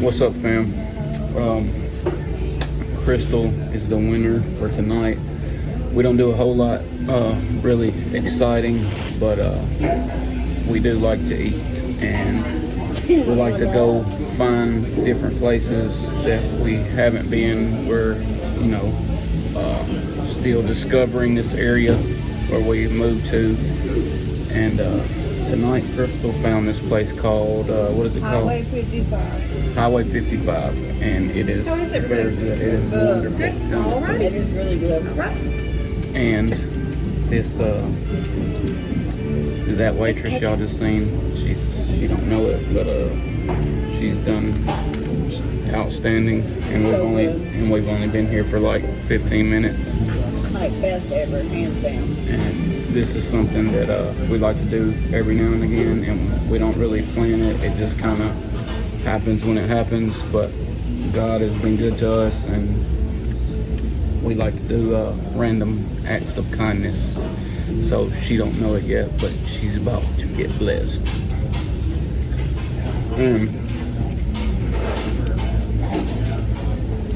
What's up, fam? Crystal is the winner for tonight. We don't do a whole lot really exciting, but we do like to eat, and we like to go find different places that we haven't been. We're, still discovering this area where we moved to, and tonight Crystal found this place called, what is it called? Highway 55. Highway 55, and it is very good. It is wonderful. Good. All right. It is really good. All right. And this, that waitress y'all just seen, she don't know it, but she's done outstanding, and we've only been here for like 15 minutes. Like best ever, hands down. And this is something that we like to do every now and again, and we don't really plan it. It just kind of happens when it happens, but God has been good to us, and we like to do random acts of kindness. So she don't know it yet, but she's about to get blessed.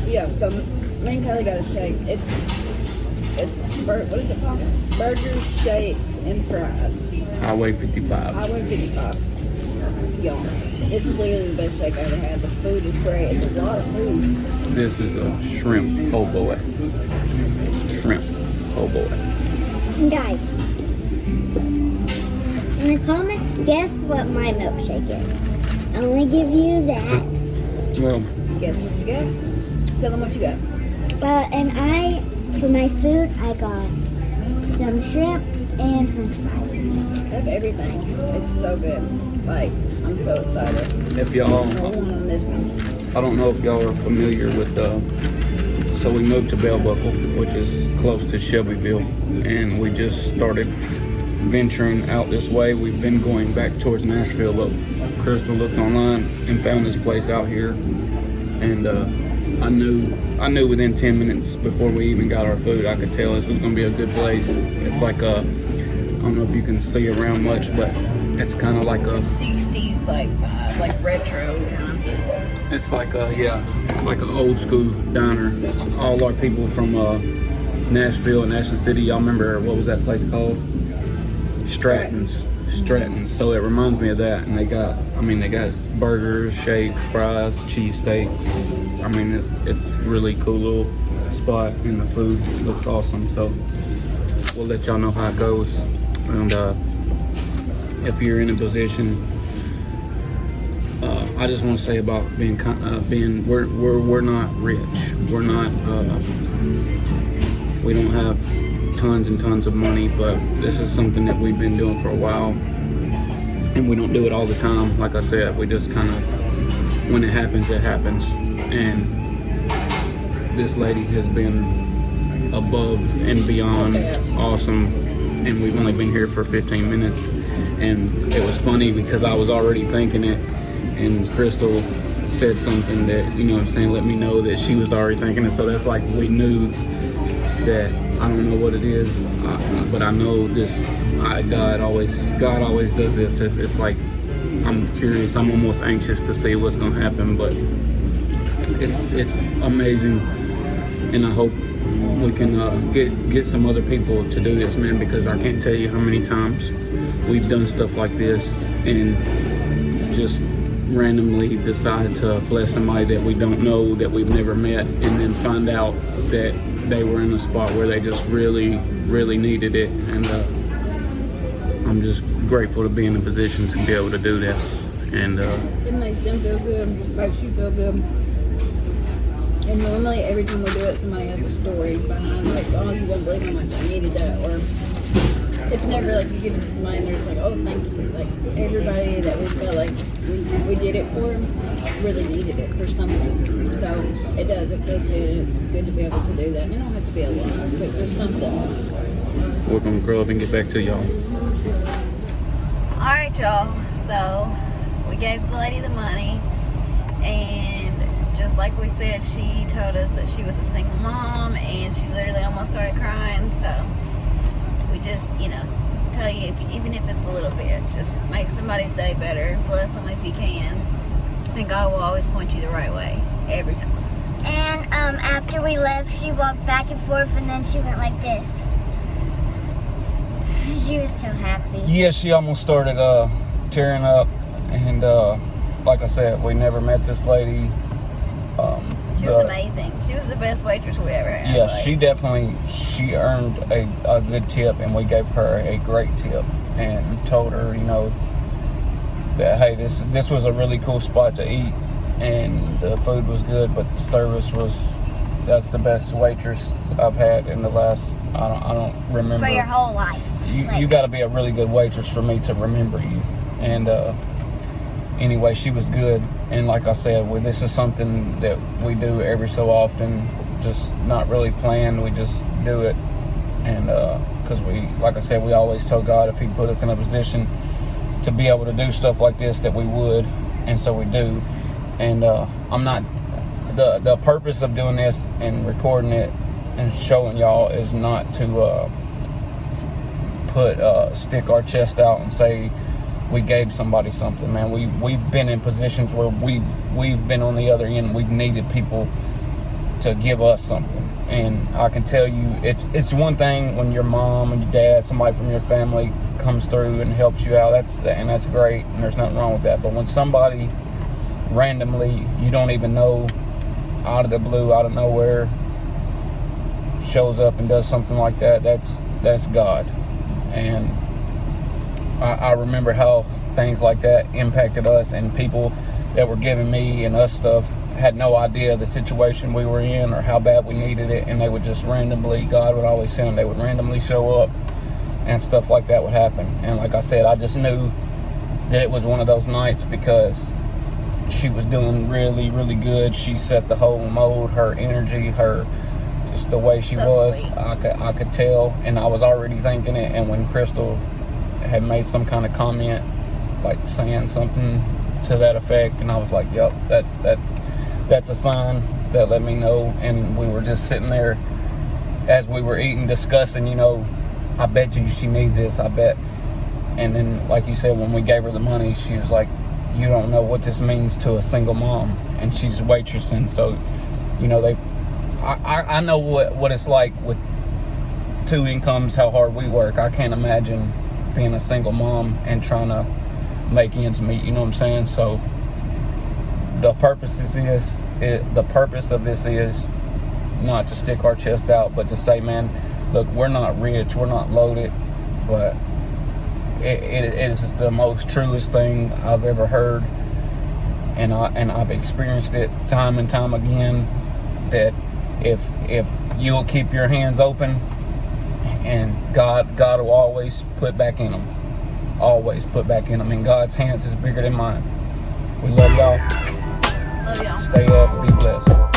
Yeah, so me and Kelly got a shake. What is it called? Burgers, shakes, and fries. Highway 55. Highway 55. Y'all, this is literally the best shake I ever had. The food is great. It's a lot of food. This is a shrimp po' boy. Shrimp po' boy. Guys, in the comments, guess what my milkshake is. I'm gonna give you that. Well, Guess what you got? Tell them what you got. For my food, I got some shrimp and french fries. That's everything. It's so good. Like, I'm so excited. if y'all, On this one. I don't know if y'all are familiar with so we moved to Bell Buckle, which is close to Shelbyville, and we just started venturing out this way. We've been going back towards Nashville, but Crystal looked online and found this place out here, and I knew within 10 minutes before we even got our food, I could tell this was gonna be a good place. It's like I don't know if you can see around much, but it's kind of like a 60s, like retro kind of. It's like it's like an old school diner. All our people from Nashville and National City, y'all remember what was that place called? Stratton's. So it reminds me of that. And they got burgers, shakes, fries, cheesesteaks. I mean, it's really cool little spot, and the food looks awesome. So we'll let y'all know how it goes. And if you're in a position, I just want to say about we're not rich. We're not. We don't have tons and tons of money, but this is something that we've been doing for a while, and we don't do it all the time. Like I said, we just kind of, when it happens, it happens. And this lady has been above and beyond awesome, and we've only been here for 15 minutes. And it was funny because I was already thinking it, and Crystal said something that, let me know that she was already thinking it. So that's like we knew that. I don't know what it is, but I know this. God always does this. It's like I'm curious. I'm almost anxious to see what's gonna happen, but it's amazing, and I hope we can get some other people to do this, man. Because I can't tell you how many times we've done stuff like this and just randomly decide to bless somebody that we don't know, that we've never met, and then find out that they were in a spot where they just really, really needed it. And I'm just grateful to be in a position to be able to do this. And It makes them feel good, makes you feel good. And normally, every time we do it, somebody has a story behind, like, oh, you won't believe how much I needed that. Or it's never like you give it to somebody and they're just like, oh, thank you. Like, everybody that we felt like we did it for really needed it for something. So it does, it feels good, and it's good to be able to do that. And it don't have to be a lot, but there's something. we're gonna grow up and get back to y'all. Alright, y'all. So we gave the lady the money, and just like we said, she told us that she was a single mom, and she literally almost started crying. So we just, tell you, even if it's a little bit, just make somebody's day better. Bless them if you can, and God will always point you the right way every time. And after we left, she walked back and forth, and then she went like this. She was so happy. Yeah, she almost started tearing up, and like I said, we never met this lady. She was amazing. She was the best waitress we ever had. Yeah, like, she earned a good tip, and we gave her a great tip and told her, that, hey, this was a really cool spot to eat, and the food was good, but the service that's the best waitress I've had in the last, I don't remember. For your whole life. You got to be a really good waitress for me to remember you. And anyway, she was good. And like I said, this is something that we do every so often, just not really planned. We just do it. And because like I said, we always tell God if he put us in a position to be able to do stuff like this, that we would. And so we do. And I'm not, the purpose of doing this and recording it and showing y'all is not to stick our chest out and say we gave somebody something, man. We've been in positions where we've been on the other end. We've needed people to give us something, and I can tell you, it's one thing when your mom and your dad, somebody from your family comes through and helps you out. That's great, and there's nothing wrong with that. But when somebody randomly, you don't even know, out of the blue, out of nowhere, shows up and does something like that, that's God. And I remember how things like that impacted us, and people that were giving me and us stuff had no idea the situation we were in or how bad we needed it, and they would just randomly, God would always send them, they would randomly show up, and stuff like that would happen. And like I said, I just knew that it was one of those nights because she was doing really, really good. She set the whole mold, her energy, just the way she So was. sweet. I could tell, and I was already thinking it. And when Crystal had made some kind of comment, like saying something to that effect, and I was like, yep, that's a sign that let me know. And we were just sitting there as we were eating, discussing, I bet you she needs this, I bet. And then, like you said, when we gave her the money, she was like, you don't know what this means to a single mom, and she's waitressing. So, I know what it's like with two incomes, how hard we work. I can't imagine being a single mom and trying to make ends meet. You know what I'm saying? So the purpose of this is not to stick our chest out, but to say, man, look, we're not rich, we're not loaded, but it is the most truest thing I've ever heard, and I've experienced it time and time again, that if you'll keep your hands open, and God will always put back in them, and God's hands is bigger than mine. We love y'all. Love y'all. Stay up, be blessed.